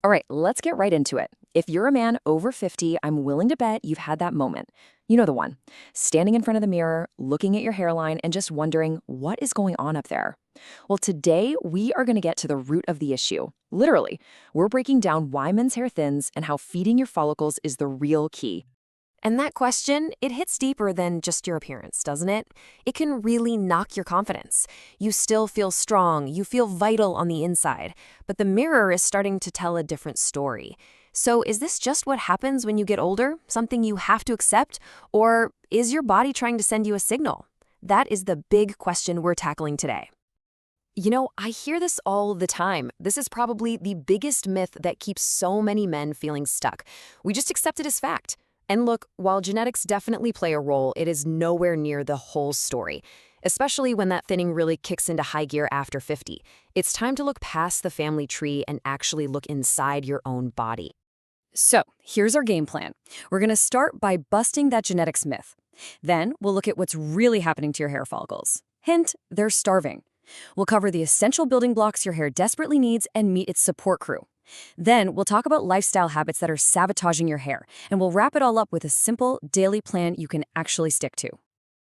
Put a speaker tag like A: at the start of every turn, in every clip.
A: All right, let's get right into it. If you're a man over 50, I'm willing to bet you've had that moment. You know the one. Standing in front of the mirror, looking at your hairline, and just wondering what is going on up there. Well, today we are going to get to the root of the issue. Literally, we're breaking down why men's hair thins and how feeding your follicles is the real key.
B: And that question, it hits deeper than just your appearance, doesn't it? It can really knock your confidence. You still feel strong, you feel vital on the inside, but the mirror is starting to tell a different story. So is this just what happens when you get older, something you have to accept, or is your body trying to send you a signal? That is the big question we're tackling today. I hear this all the time. This is probably the biggest myth that keeps so many men feeling stuck. We just accept it as fact. And look, while genetics definitely play a role, it is nowhere near the whole story, especially when that thinning really kicks into high gear after 50. It's time to look past the family tree and actually look inside your own body.
A: So, here's our game plan. We're going to start by busting that genetics myth. Then, we'll look at what's really happening to your hair follicles. Hint, they're starving. We'll cover the essential building blocks your hair desperately needs and meet its support crew. Then, we'll talk about lifestyle habits that are sabotaging your hair, and we'll wrap it all up with a simple daily plan you can actually stick to.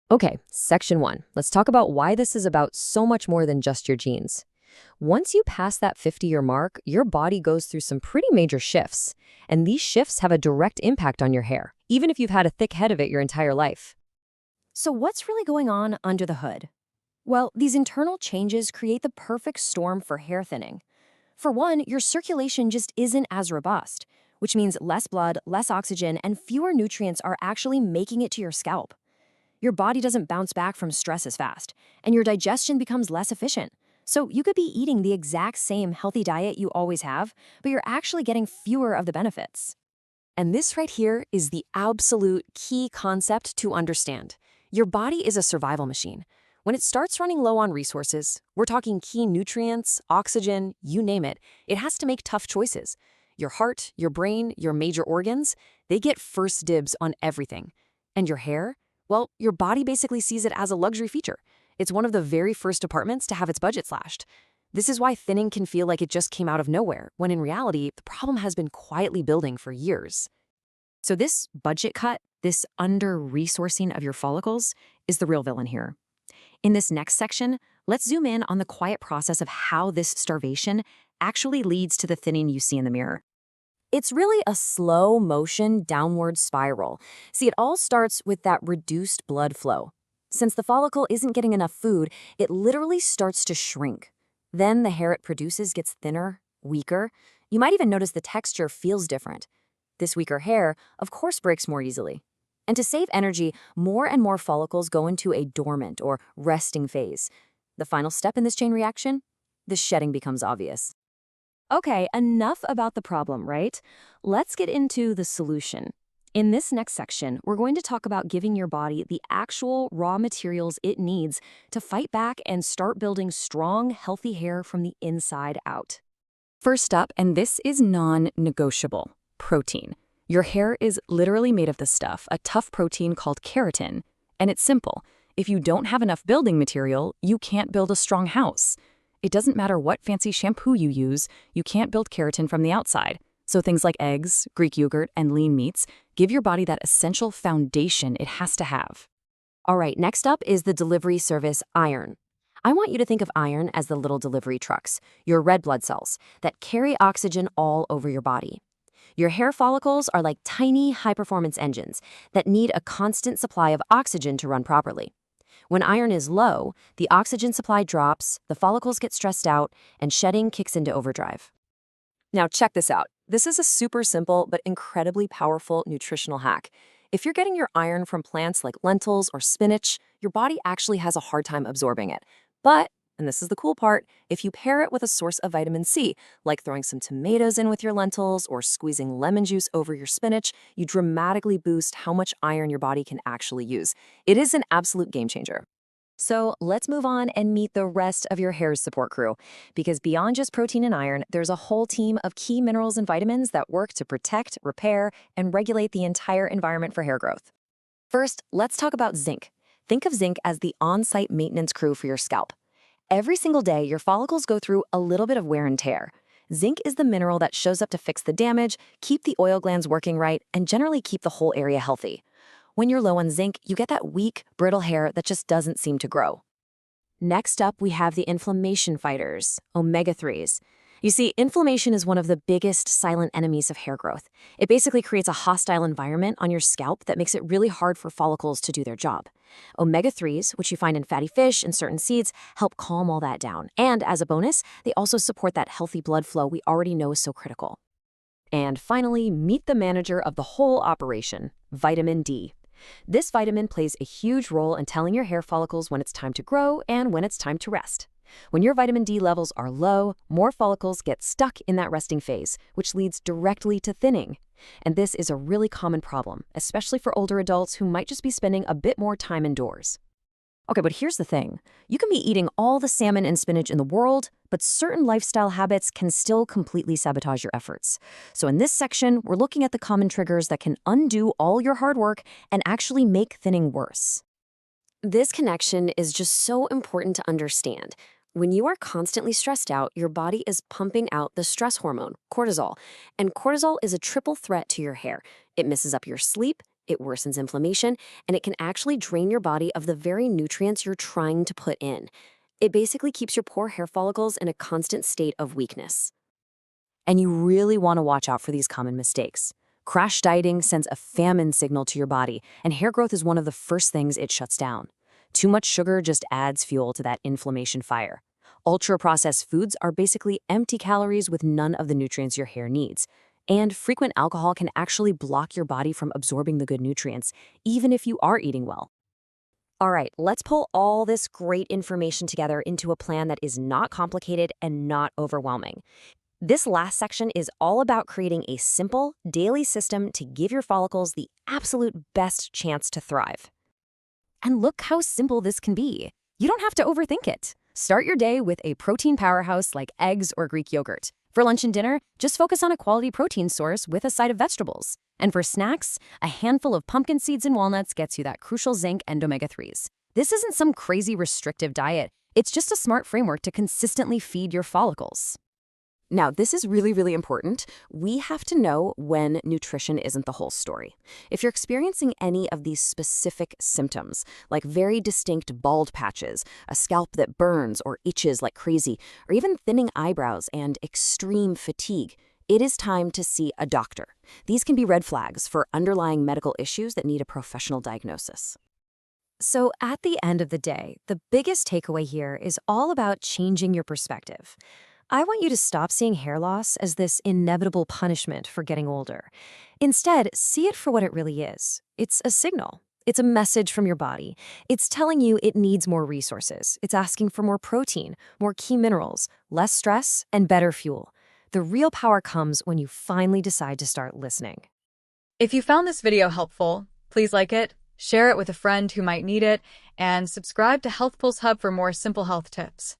B: Okay, section 1. Let's talk about why this is about so much more than just your genes. Once you pass that 50-year mark, your body goes through some pretty major shifts, and these shifts have a direct impact on your hair, even if you've had a thick head of it your entire life.
A: So, what's really going on under the hood? Well, these internal changes create the perfect storm for hair thinning. For one, your circulation just isn't as robust, which means less blood, less oxygen, and fewer nutrients are actually making it to your scalp. Your body doesn't bounce back from stress as fast, and your digestion becomes less efficient. So you could be eating the exact same healthy diet you always have, but you're actually getting fewer of the benefits.
B: And this right here is the absolute key concept to understand. Your body is a survival machine. When it starts running low on resources, we're talking key nutrients, oxygen, you name it, it has to make tough choices. Your heart, your brain, your major organs, they get first dibs on everything. And your hair? Well, your body basically sees it as a luxury feature. It's one of the very first departments to have its budget slashed. This is why thinning can feel like it just came out of nowhere, when in reality, the problem has been quietly building for years.
A: So this budget cut, this under-resourcing of your follicles, is the real villain here. In this next section, let's zoom in on the quiet process of how this starvation actually leads to the thinning you see in the mirror. It's really a slow motion downward spiral. See, it all starts with that reduced blood flow. Since the follicle isn't getting enough food, it literally starts to shrink. Then the hair it produces gets thinner, weaker. You might even notice the texture feels different. This weaker hair, of course, breaks more easily. And to save energy, more and more follicles go into a dormant or resting phase. The final step in this chain reaction? The shedding becomes obvious. Okay, enough about the problem, right? Let's get into the solution. In this next section, we're going to talk about giving your body the actual raw materials it needs to fight back and start building strong, healthy hair from the inside out. First up, and this is non-negotiable, protein. Your hair is literally made of this stuff, a tough protein called keratin. And it's simple. If you don't have enough building material, you can't build a strong house. It doesn't matter what fancy shampoo you use, you can't build keratin from the outside. So things like eggs, Greek yogurt, and lean meats give your body that essential foundation it has to have.
B: All right, next up is the delivery service iron. I want you to think of iron as the little delivery trucks, your red blood cells, that carry oxygen all over your body. Your hair follicles are like tiny, high-performance engines that need a constant supply of oxygen to run properly. When iron is low, the oxygen supply drops, the follicles get stressed out, and shedding kicks into overdrive.
A: Now check this out. This is a super simple but incredibly powerful nutritional hack. If you're getting your iron from plants like lentils or spinach, your body actually has a hard time absorbing it. But, and this is the cool part, if you pair it with a source of vitamin C, like throwing some tomatoes in with your lentils or squeezing lemon juice over your spinach, you dramatically boost how much iron your body can actually use. It is an absolute game changer. So let's move on and meet the rest of your hair's support crew. Because beyond just protein and iron, there's a whole team of key minerals and vitamins that work to protect, repair, and regulate the entire environment for hair growth. First, let's talk about zinc. Think of zinc as the on-site maintenance crew for your scalp. Every single day, your follicles go through a little bit of wear and tear. Zinc is the mineral that shows up to fix the damage, keep the oil glands working right, and generally keep the whole area healthy. When you're low on zinc, you get that weak, brittle hair that just doesn't seem to grow. Next up, we have the inflammation fighters, omega-3s. You see, inflammation is one of the biggest silent enemies of hair growth. It basically creates a hostile environment on your scalp that makes it really hard for follicles to do their job. Omega-3s, which you find in fatty fish and certain seeds, help calm all that down. And as a bonus, they also support that healthy blood flow we already know is so critical. And finally, meet the manager of the whole operation, vitamin D. This vitamin plays a huge role in telling your hair follicles when it's time to grow and when it's time to rest. When your vitamin D levels are low, more follicles get stuck in that resting phase, which leads directly to thinning. And this is a really common problem, especially for older adults who might just be spending a bit more time indoors. Okay, but here's the thing. You can be eating all the salmon and spinach in the world, but certain lifestyle habits can still completely sabotage your efforts. So in this section, we're looking at the common triggers that can undo all your hard work and actually make thinning worse.
B: This connection is just so important to understand. When you are constantly stressed out, your body is pumping out the stress hormone, cortisol. And cortisol is a triple threat to your hair. It messes up your sleep, it worsens inflammation, and it can actually drain your body of the very nutrients you're trying to put in. It basically keeps your poor hair follicles in a constant state of weakness.
A: And you really want to watch out for these common mistakes. Crash dieting sends a famine signal to your body, and hair growth is one of the first things it shuts down. Too much sugar just adds fuel to that inflammation fire. Ultra-processed foods are basically empty calories with none of the nutrients your hair needs. And frequent alcohol can actually block your body from absorbing the good nutrients, even if you are eating well. All right, let's pull all this great information together into a plan that is not complicated and not overwhelming. This last section is all about creating a simple, daily system to give your follicles the absolute best chance to thrive. And look how simple this can be. You don't have to overthink it. Start your day with a protein powerhouse like eggs or Greek yogurt. For lunch and dinner, just focus on a quality protein source with a side of vegetables. And for snacks, a handful of pumpkin seeds and walnuts gets you that crucial zinc and omega-3s. This isn't some crazy restrictive diet. It's just a smart framework to consistently feed your follicles. Now, this is really, really important. We have to know when nutrition isn't the whole story. If you're experiencing any of these specific symptoms, like very distinct bald patches, a scalp that burns or itches like crazy, or even thinning eyebrows and extreme fatigue, it is time to see a doctor. These can be red flags for underlying medical issues that need a professional diagnosis. So at the end of the day, the biggest takeaway here is all about changing your perspective. I want you to stop seeing hair loss as this inevitable punishment for getting older. Instead, see it for what it really is. It's a signal. It's a message from your body. It's telling you it needs more resources. It's asking for more protein, more key minerals, less stress, and better fuel. The real power comes when you finally decide to start listening.
C: If you found this video helpful, please like it, share it with a friend who might need it, and subscribe to HealthPulse Hub for more simple health tips.